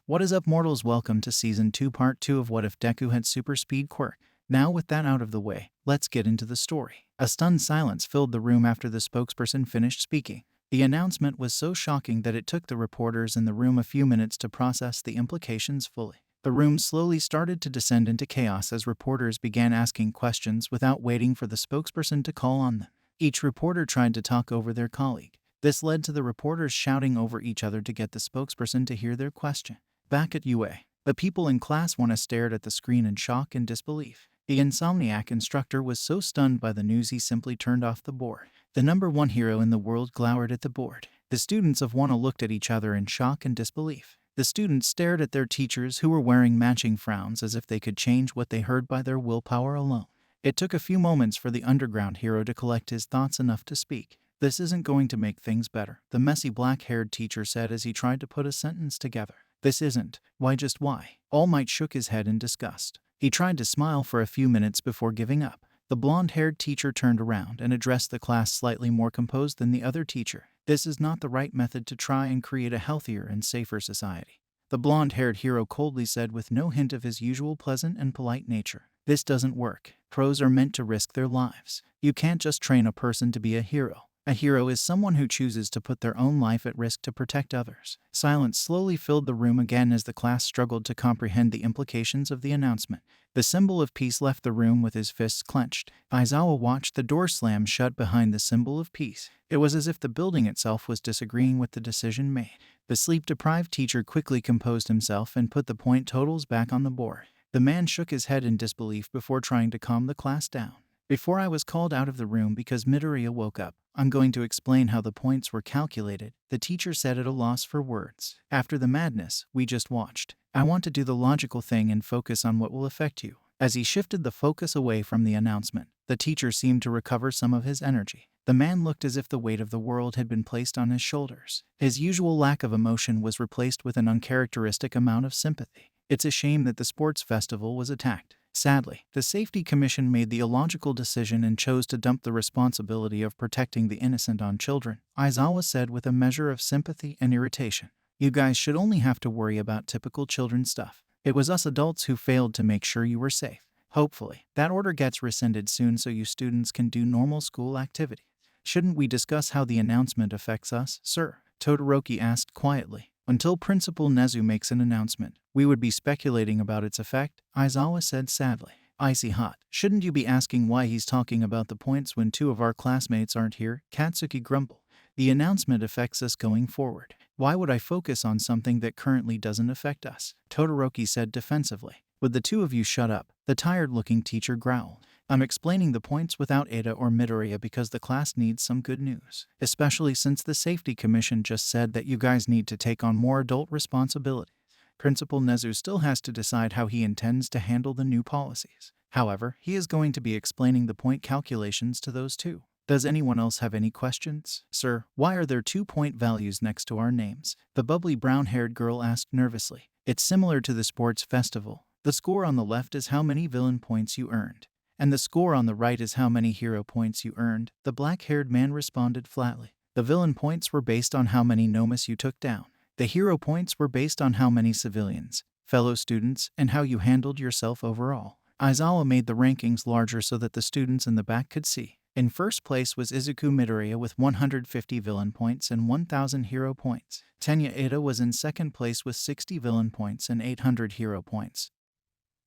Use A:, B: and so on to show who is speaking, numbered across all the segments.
A: What is up, mortals? Welcome to Season 2 Part 2 of What If Deku Had Super Speed Quirk. Now with that out of the way, let's get into the story. A stunned silence filled the room after the spokesperson finished speaking. The announcement was so shocking that it took the reporters in the room a few minutes to process the implications fully. The room slowly started to descend into chaos as reporters began asking questions without waiting for the spokesperson to call on them. Each reporter tried to talk over their colleague. This led to the reporters shouting over each other to get the spokesperson to hear their question. Back at UA, the people in class 1 stared at the screen in shock and disbelief. The insomniac instructor was so stunned by the news he simply turned off the board. The number one hero in the world glowered at the board. The students of 1 looked at each other in shock and disbelief. The students stared at their teachers who were wearing matching frowns as if they could change what they heard by their willpower alone. It took a few moments for the underground hero to collect his thoughts enough to speak. "This isn't going to make things better," the messy black-haired teacher said as he tried to put a sentence together. "This isn't. Why just why?" All Might shook his head in disgust. He tried to smile for a few minutes before giving up. The blonde-haired teacher turned around and addressed the class slightly more composed than the other teacher. "This is not the right method to try and create a healthier and safer society," the blonde-haired hero coldly said with no hint of his usual pleasant and polite nature. "This doesn't work. Pros are meant to risk their lives. You can't just train a person to be a hero. A hero is someone who chooses to put their own life at risk to protect others." Silence slowly filled the room again as the class struggled to comprehend the implications of the announcement. The symbol of peace left the room with his fists clenched. Aizawa watched the door slam shut behind the symbol of peace. It was as if the building itself was disagreeing with the decision made. The sleep-deprived teacher quickly composed himself and put the point totals back on the board. The man shook his head in disbelief before trying to calm the class down. "Before I was called out of the room because Midoriya woke up, I'm going to explain how the points were calculated," the teacher said at a loss for words. "After the madness we just watched, I want to do the logical thing and focus on what will affect you." As he shifted the focus away from the announcement, the teacher seemed to recover some of his energy. The man looked as if the weight of the world had been placed on his shoulders. His usual lack of emotion was replaced with an uncharacteristic amount of sympathy. "It's a shame that the sports festival was attacked. Sadly, the Safety Commission made the illogical decision and chose to dump the responsibility of protecting the innocent on children," Aizawa said with a measure of sympathy and irritation. "You guys should only have to worry about typical children stuff. It was us adults who failed to make sure you were safe. Hopefully, that order gets rescinded soon so you students can do normal school activities." "Shouldn't we discuss how the announcement affects us, sir?" Todoroki asked quietly. "Until Principal Nezu makes an announcement, we would be speculating about its effect," Aizawa said sadly. "Icy hot. Shouldn't you be asking why he's talking about the points when 2 of our classmates aren't here?" Katsuki grumbled. "The announcement affects us going forward. Why would I focus on something that currently doesn't affect us?" Todoroki said defensively. "Would the 2 of you shut up?" the tired-looking teacher growled. "I'm explaining the points without Ada or Midoriya because the class needs some good news, especially since the Safety Commission just said that you guys need to take on more adult responsibilities. Principal Nezu still has to decide how he intends to handle the new policies. However, he is going to be explaining the point calculations to those 2. Does anyone else have any questions?" "Sir, why are there 2-point values next to our names?" the bubbly brown-haired girl asked nervously. "It's similar to the sports festival. The score on the left is how many villain points you earned, and the score on the right is how many hero points you earned," the black-haired man responded flatly. "The villain points were based on how many nomas you took down. The hero points were based on how many civilians, fellow students, and how you handled yourself overall." Aizawa made the rankings larger so that the students in the back could see. In first place was Izuku Midoriya with 150 villain points and 1,000 hero points. Tenya Ida was in second place with 60 villain points and 800 hero points.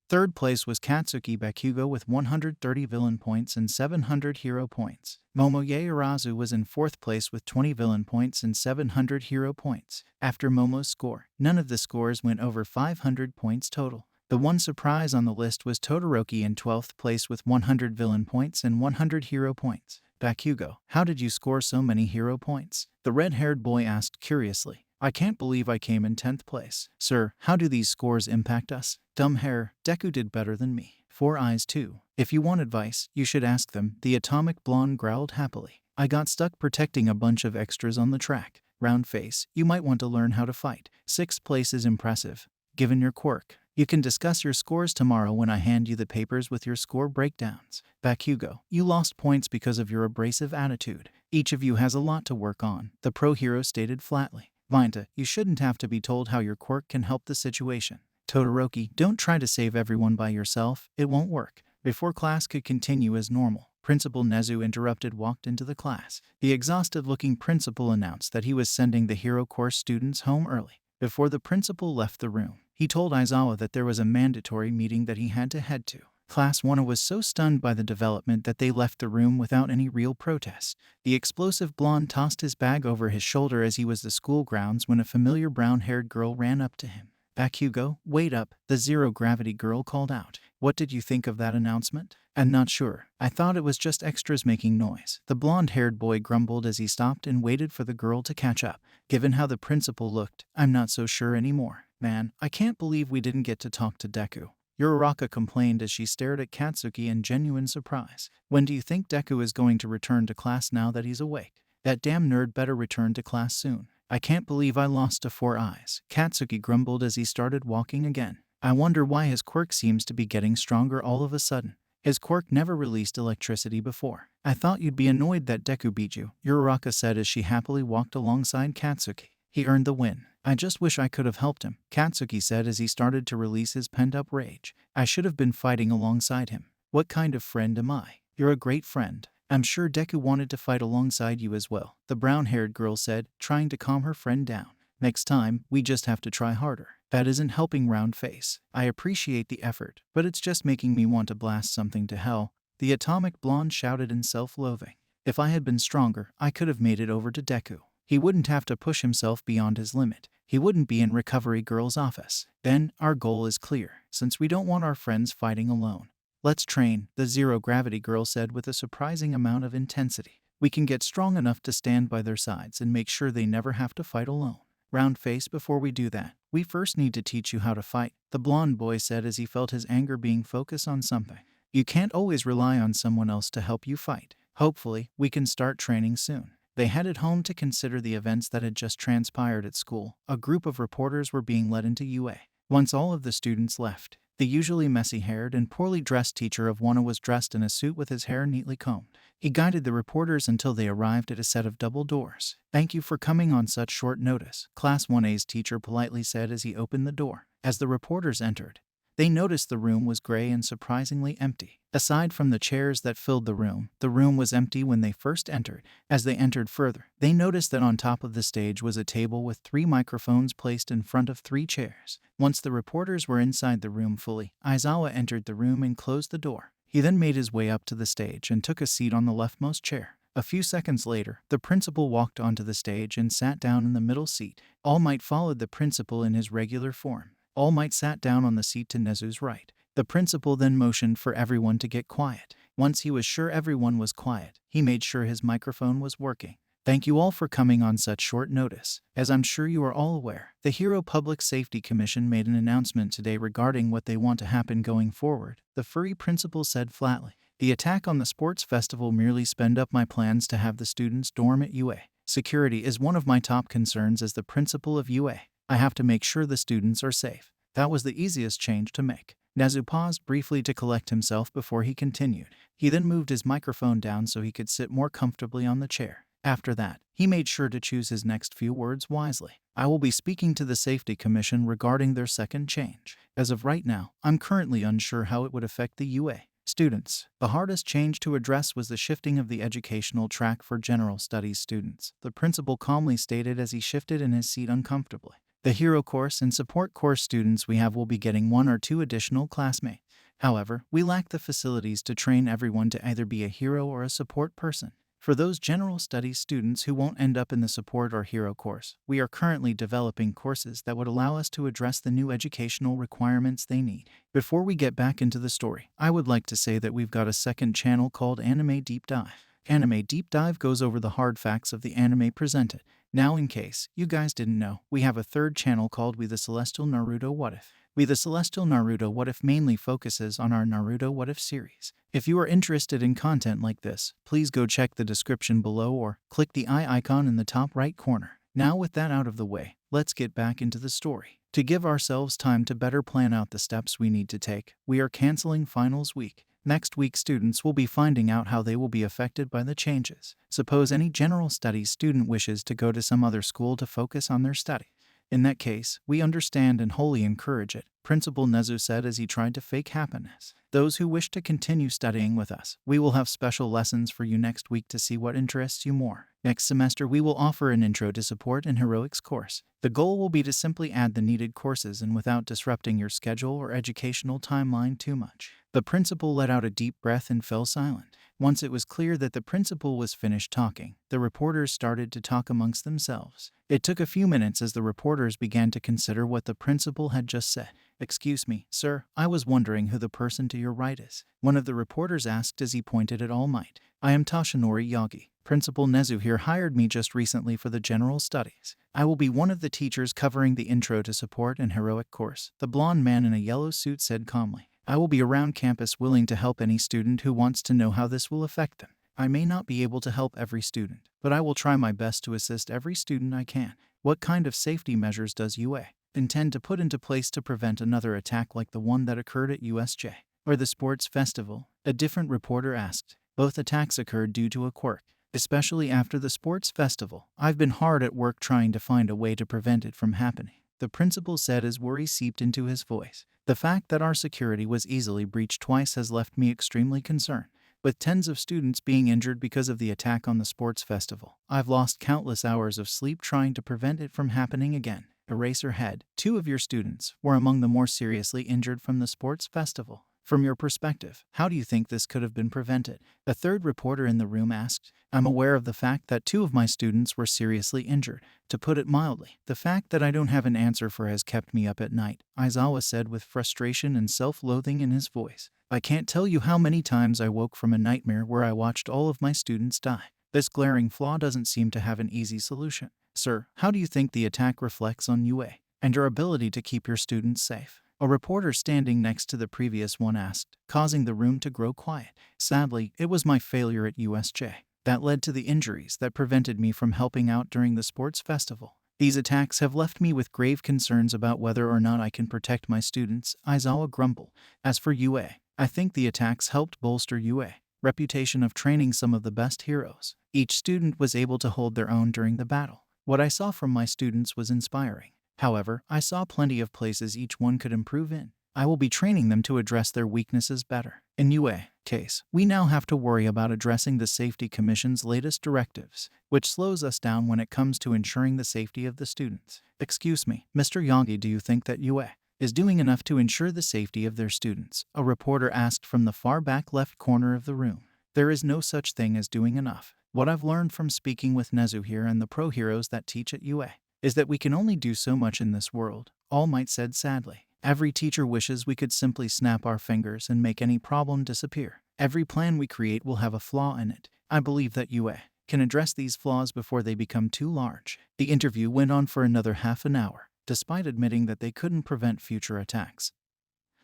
A: Third place was Katsuki Bakugo with 130 villain points and 700 hero points. Momoye Urazu was in fourth place with 20 villain points and 700 hero points. After Momo's score, none of the scores went over 500 points total. The one surprise on the list was Todoroki in 12th place with 100 villain points and 100 hero points. "Bakugo, how did you score so many hero points?" the red-haired boy asked curiously. "I can't believe I came in 10th place. Sir, how do these scores impact us?" "Dumb hair, Deku did better than me. 4 eyes too. If you want advice, you should ask them," the atomic blonde growled happily. "I got stuck protecting a bunch of extras on the track. Round face, you might want to learn how to fight. 6th place is impressive, given your quirk. You can discuss your scores tomorrow when I hand you the papers with your score breakdowns. Bakugo, you lost points because of your abrasive attitude. Each of you has a lot to work on," the pro hero stated flatly. Vinta, you shouldn't have to be told how your quirk can help the situation. Todoroki, don't try to save everyone by yourself, it won't work. Before class could continue as normal, Principal Nezu interrupted walked into the class. The exhausted-looking principal announced that he was sending the hero course students home early. Before the principal left the room, he told Aizawa that there was a mandatory meeting that he had to head to. Class 1 was so stunned by the development that they left the room without any real protest. The explosive blonde tossed his bag over his shoulder as he was the school grounds when a familiar brown-haired girl ran up to him. Bakugo, wait up, the zero-gravity girl called out. What did you think of that announcement? I'm not sure. I thought it was just extras making noise. The blonde-haired boy grumbled as he stopped and waited for the girl to catch up. Given how the principal looked, I'm not so sure anymore. Man, I can't believe we didn't get to talk to Deku. Uraraka complained as she stared at Katsuki in genuine surprise. When do you think Deku is going to return to class now that he's awake? That damn nerd better return to class soon. I can't believe I lost to 4 eyes. Katsuki grumbled as he started walking again. I wonder why his quirk seems to be getting stronger all of a sudden. His quirk never released electricity before. I thought you'd be annoyed that Deku beat you, Uraraka said as she happily walked alongside Katsuki. He earned the win. I just wish I could have helped him, Katsuki said as he started to release his pent-up rage. I should have been fighting alongside him. What kind of friend am I? You're a great friend. I'm sure Deku wanted to fight alongside you as well, the brown-haired girl said, trying to calm her friend down. Next time, we just have to try harder. That isn't helping, round face. I appreciate the effort, but it's just making me want to blast something to hell, the atomic blonde shouted in self-loathing. If I had been stronger, I could have made it over to Deku. He wouldn't have to push himself beyond his limit. He wouldn't be in Recovery Girl's office. Then, our goal is clear, since we don't want our friends fighting alone. Let's train, the zero-gravity girl said with a surprising amount of intensity. We can get strong enough to stand by their sides and make sure they never have to fight alone. Round face, before we do that, we first need to teach you how to fight, the blonde boy said as he felt his anger being focused on something. You can't always rely on someone else to help you fight. Hopefully, we can start training soon. They headed home to consider the events that had just transpired at school. A group of reporters were being led into UA. Once all of the students left, the usually messy-haired and poorly dressed teacher of Wana was dressed in a suit with his hair neatly combed. He guided the reporters until they arrived at a set of double doors. Thank you for coming on such short notice, Class 1A's teacher politely said as he opened the door. As the reporters entered, they noticed the room was gray and surprisingly empty. Aside from the chairs that filled the room was empty when they first entered. As they entered further, they noticed that on top of the stage was a table with 3 microphones placed in front of 3 chairs. Once the reporters were inside the room fully, Aizawa entered the room and closed the door. He then made his way up to the stage and took a seat on the leftmost chair. A few seconds later, the principal walked onto the stage and sat down in the middle seat. All Might followed the principal in his regular form. All Might sat down on the seat to Nezu's right. The principal then motioned for everyone to get quiet. Once he was sure everyone was quiet, he made sure his microphone was working. Thank you all for coming on such short notice. As I'm sure you are all aware, the Hero Public Safety Commission made an announcement today regarding what they want to happen going forward, the furry principal said flatly. The attack on the sports festival merely sped up my plans to have the students dorm at UA. Security is one of my top concerns as the principal of UA. I have to make sure the students are safe. That was the easiest change to make. Nezu paused briefly to collect himself before he continued. He then moved his microphone down so he could sit more comfortably on the chair. After that, he made sure to choose his next few words wisely. I will be speaking to the Safety Commission regarding their second change. As of right now, I'm currently unsure how it would affect the UA students. The hardest change to address was the shifting of the educational track for general studies students, the principal calmly stated as he shifted in his seat uncomfortably. The Hero Course and Support Course students we have will be getting 1 or 2 additional classmates. However, we lack the facilities to train everyone to either be a hero or a support person. For those general studies students who won't end up in the Support or Hero Course, we are currently developing courses that would allow us to address the new educational requirements they need. Before we get back into the story, I would like to say that we've got a second channel called Anime Deep Dive. Anime Deep Dive goes over the hard facts of the anime presented. Now, in case you guys didn't know, we have a third channel called We The Celestial Naruto What If. We The Celestial Naruto What If mainly focuses on our Naruto What If series. If you are interested in content like this, please go check the description below or click the eye icon in the top right corner. Now with that out of the way, let's get back into the story. To give ourselves time to better plan out the steps we need to take, we are canceling finals week. Next week, students will be finding out how they will be affected by the changes. Suppose any general studies student wishes to go to some other school to focus on their study. In that case, we understand and wholly encourage it, Principal Nezu said as he tried to fake happiness. Those who wish to continue studying with us, we will have special lessons for you next week to see what interests you more. Next semester, we will offer an Intro to Support and Heroics course. The goal will be to simply add the needed courses and without disrupting your schedule or educational timeline too much. The principal let out a deep breath and fell silent. Once it was clear that the principal was finished talking, the reporters started to talk amongst themselves. It took a few minutes as the reporters began to consider what the principal had just said. "Excuse me, sir, I was wondering who the person to your right is," one of the reporters asked as he pointed at All Might. "I am Toshinori Yagi. Principal Nezu here hired me just recently for the general studies. I will be one of the teachers covering the Intro to Support and Heroic course," the blonde man in a yellow suit said calmly. "I will be around campus willing to help any student who wants to know how this will affect them. I may not be able to help every student, but I will try my best to assist every student I can. What kind of safety measures does UA intend to put into place to prevent another attack like the one that occurred at USJ or the sports festival?" a different reporter asked. "Both attacks occurred due to a quirk, especially after the sports festival. I've been hard at work trying to find a way to prevent it from happening," the principal said as worry seeped into his voice. "The fact that our security was easily breached twice has left me extremely concerned. With tens of students being injured because of the attack on the sports festival, I've lost countless hours of sleep trying to prevent it from happening again." Eraserhead, 2 of your students were among the more seriously injured from the sports festival. From your perspective, how do you think this could have been prevented? A third reporter in the room asked. "I'm aware of the fact that 2 of my students were seriously injured. To put it mildly, the fact that I don't have an answer for has kept me up at night," Aizawa said with frustration and self-loathing in his voice. "I can't tell you how many times I woke from a nightmare where I watched all of my students die. This glaring flaw doesn't seem to have an easy solution. Sir, how do you think the attack reflects on UA and your ability to keep your students safe?" a reporter standing next to the previous one asked, causing the room to grow quiet. "Sadly, it was my failure at USJ that led to the injuries that prevented me from helping out during the sports festival. These attacks have left me with grave concerns about whether or not I can protect my students," Aizawa grumbled. "As for UA, I think the attacks helped bolster UA reputation of training some of the best heroes. Each student was able to hold their own during the battle. What I saw from my students was inspiring. However, I saw plenty of places each one could improve in. I will be training them to address their weaknesses better. In UA case, we now have to worry about addressing the Safety Commission's latest directives, which slows us down when it comes to ensuring the safety of the students." "Excuse me, Mr. Yagi, do you think that UA is doing enough to ensure the safety of their students?" a reporter asked from the far back left corner of the room. "There is no such thing as doing enough. What I've learned from speaking with Nezu here and the pro heroes that teach at UA is that we can only do so much in this world," All Might said sadly. "Every teacher wishes we could simply snap our fingers and make any problem disappear. Every plan we create will have a flaw in it. I believe that UA can address these flaws before they become too large." The interview went on for another half an hour, despite admitting that they couldn't prevent future attacks.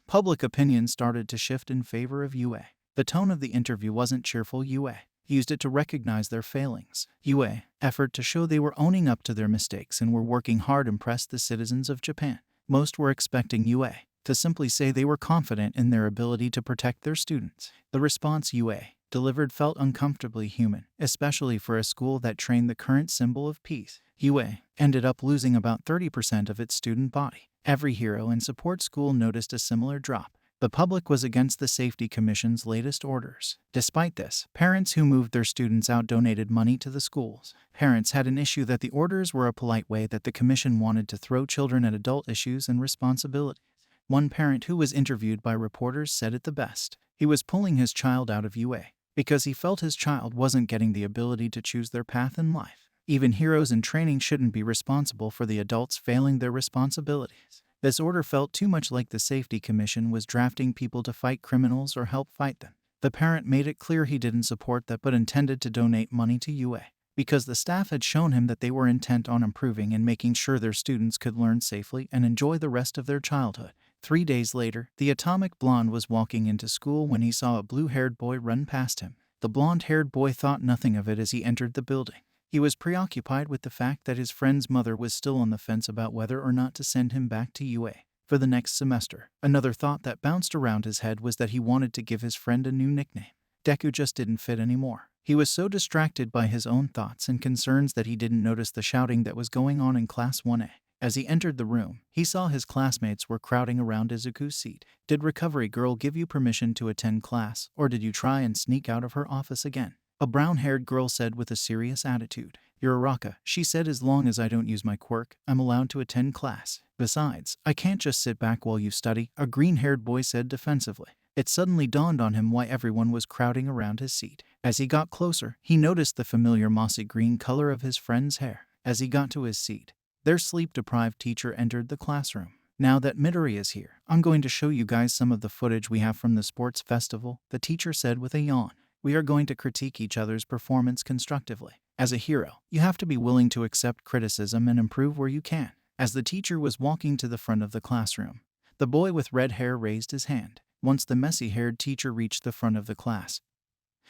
A: Public opinion started to shift in favor of UA. The tone of the interview wasn't cheerful. UA used it to recognize their failings. UA effort to show they were owning up to their mistakes and were working hard to impress the citizens of Japan. Most were expecting UA to simply say they were confident in their ability to protect their students. The response UA delivered felt uncomfortably human, especially for a school that trained the current symbol of peace. UA ended up losing about 30% of its student body. Every hero and support school noticed a similar drop. The public was against the Safety Commission's latest orders. Despite this, parents who moved their students out donated money to the schools. Parents had an issue that the orders were a polite way that the commission wanted to throw children at adult issues and responsibilities. One parent who was interviewed by reporters said it the best. He was pulling his child out of UA because he felt his child wasn't getting the ability to choose their path in life. Even heroes in training shouldn't be responsible for the adults failing their responsibilities. This order felt too much like the Safety Commission was drafting people to fight criminals or help fight them. The parent made it clear he didn't support that but intended to donate money to UA because the staff had shown him that they were intent on improving and making sure their students could learn safely and enjoy the rest of their childhood. 3 days later, the atomic blonde was walking into school when he saw a blue-haired boy run past him. The blonde-haired boy thought nothing of it as he entered the building. He was preoccupied with the fact that his friend's mother was still on the fence about whether or not to send him back to UA for the next semester. Another thought that bounced around his head was that he wanted to give his friend a new nickname. Deku just didn't fit anymore. He was so distracted by his own thoughts and concerns that he didn't notice the shouting that was going on in Class 1A. As he entered the room, he saw his classmates were crowding around Izuku's seat. Did Recovery Girl give you permission to attend class, or did you try and sneak out of her office again? A brown-haired girl said with a serious attitude. You're a Raka, she said. As long as I don't use my quirk, I'm allowed to attend class. Besides, I can't just sit back while you study, a green-haired boy said defensively. It suddenly dawned on him why everyone was crowding around his seat. As he got closer, he noticed the familiar mossy green color of his friend's hair. As he got to his seat, their sleep-deprived teacher entered the classroom. Now that Midori is here, I'm going to show you guys some of the footage we have from the sports festival, the teacher said with a yawn. We are going to critique each other's performance constructively. As a hero, you have to be willing to accept criticism and improve where you can. As the teacher was walking to the front of the classroom, the boy with red hair raised his hand. Once the messy-haired teacher reached the front of the class,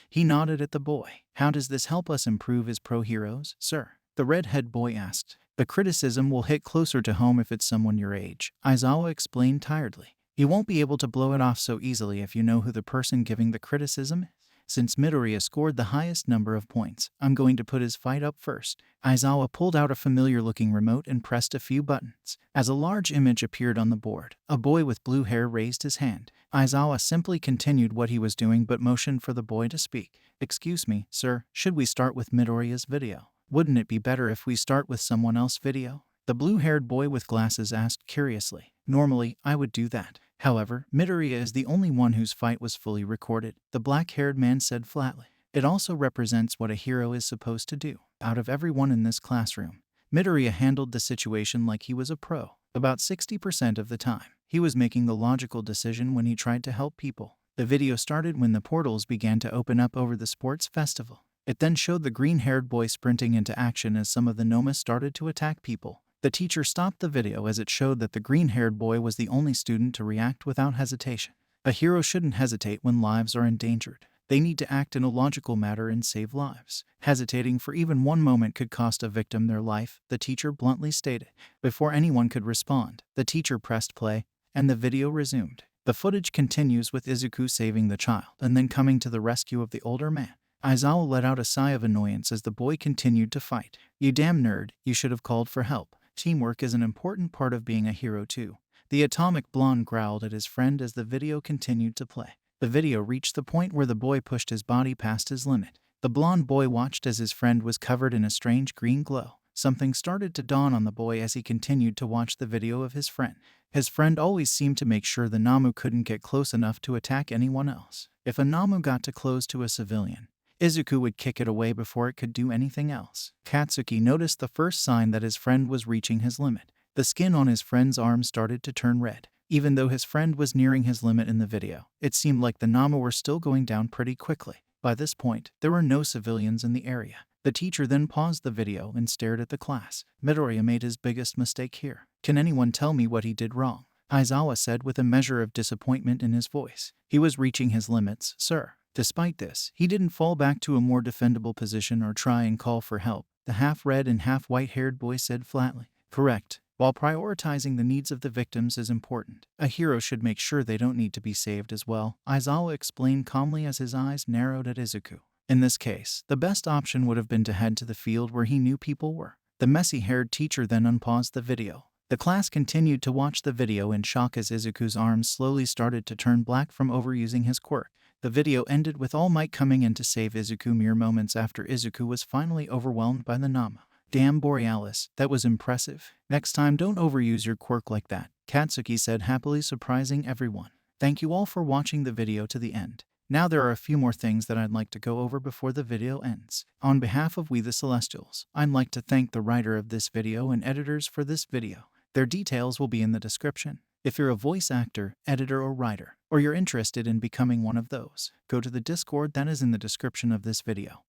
A: he nodded at the boy. How does this help us improve as pro-heroes, sir? The red-haired boy asked. The criticism will hit closer to home if it's someone your age, Aizawa explained tiredly. You won't be able to blow it off so easily if you know who the person giving the criticism is. Since Midoriya scored the highest number of points, I'm going to put his fight up first. Aizawa pulled out a familiar-looking remote and pressed a few buttons. As a large image appeared on the board, a boy with blue hair raised his hand. Aizawa simply continued what he was doing but motioned for the boy to speak. Excuse me, sir, should we start with Midoriya's video? Wouldn't it be better if we start with someone else's video? The blue-haired boy with glasses asked curiously. Normally, I would do that. However, Midoriya is the only one whose fight was fully recorded, the black-haired man said flatly. It also represents what a hero is supposed to do. Out of everyone in this classroom, Midoriya handled the situation like he was a pro. About 60% of the time, he was making the logical decision when he tried to help people. The video started when the portals began to open up over the sports festival. It then showed the green-haired boy sprinting into action as some of the Nomas started to attack people. The teacher stopped the video as it showed that the green-haired boy was the only student to react without hesitation. A hero shouldn't hesitate when lives are endangered. They need to act in a logical manner and save lives. Hesitating for even one moment could cost a victim their life, the teacher bluntly stated. Before anyone could respond, the teacher pressed play, and the video resumed. The footage continues with Izuku saving the child and then coming to the rescue of the older man. Aizawa let out a sigh of annoyance as the boy continued to fight. You damn nerd, you should have called for help. Teamwork is an important part of being a hero too. The atomic blonde growled at his friend as the video continued to play. The video reached the point where the boy pushed his body past his limit. The blonde boy watched as his friend was covered in a strange green glow. Something started to dawn on the boy as he continued to watch the video of his friend. His friend always seemed to make sure the Namu couldn't get close enough to attack anyone else. If a Namu got too close to a civilian, Izuku would kick it away before it could do anything else. Katsuki noticed the first sign that his friend was reaching his limit. The skin on his friend's arm started to turn red. Even though his friend was nearing his limit in the video, it seemed like the Namu were still going down pretty quickly. By this point, there were no civilians in the area. The teacher then paused the video and stared at the class. Midoriya made his biggest mistake here. Can anyone tell me what he did wrong? Aizawa said with a measure of disappointment in his voice. He was reaching his limits, sir. Despite this, he didn't fall back to a more defendable position or try and call for help, the half-red and half-white-haired boy said flatly. Correct. While prioritizing the needs of the victims is important, a hero should make sure they don't need to be saved as well, Aizawa explained calmly as his eyes narrowed at Izuku. In this case, the best option would have been to head to the field where he knew people were. The messy-haired teacher then unpaused the video. The class continued to watch the video in shock as Izuku's arms slowly started to turn black from overusing his quirk. The video ended with All Might coming in to save Izuku mere moments after Izuku was finally overwhelmed by the Nama. Damn Borealis, that was impressive. Next time don't overuse your quirk like that, Katsuki said happily, surprising everyone. Thank you all for watching the video to the end. Now there are a few more things that I'd like to go over before the video ends. On behalf of We the Celestials, I'd like to thank the writer of this video and editors for this video. Their details will be in the description. If you're a voice actor, editor, or writer, or you're interested in becoming one of those, go to the Discord that is in the description of this video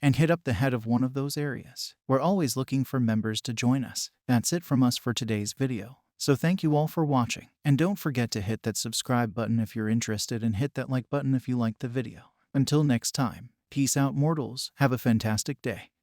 A: and hit up the head of one of those areas. We're always looking for members to join us. That's it from us for today's video. So thank you all for watching, and don't forget to hit that subscribe button if you're interested and hit that like button if you liked the video. Until next time, peace out mortals, have a fantastic day.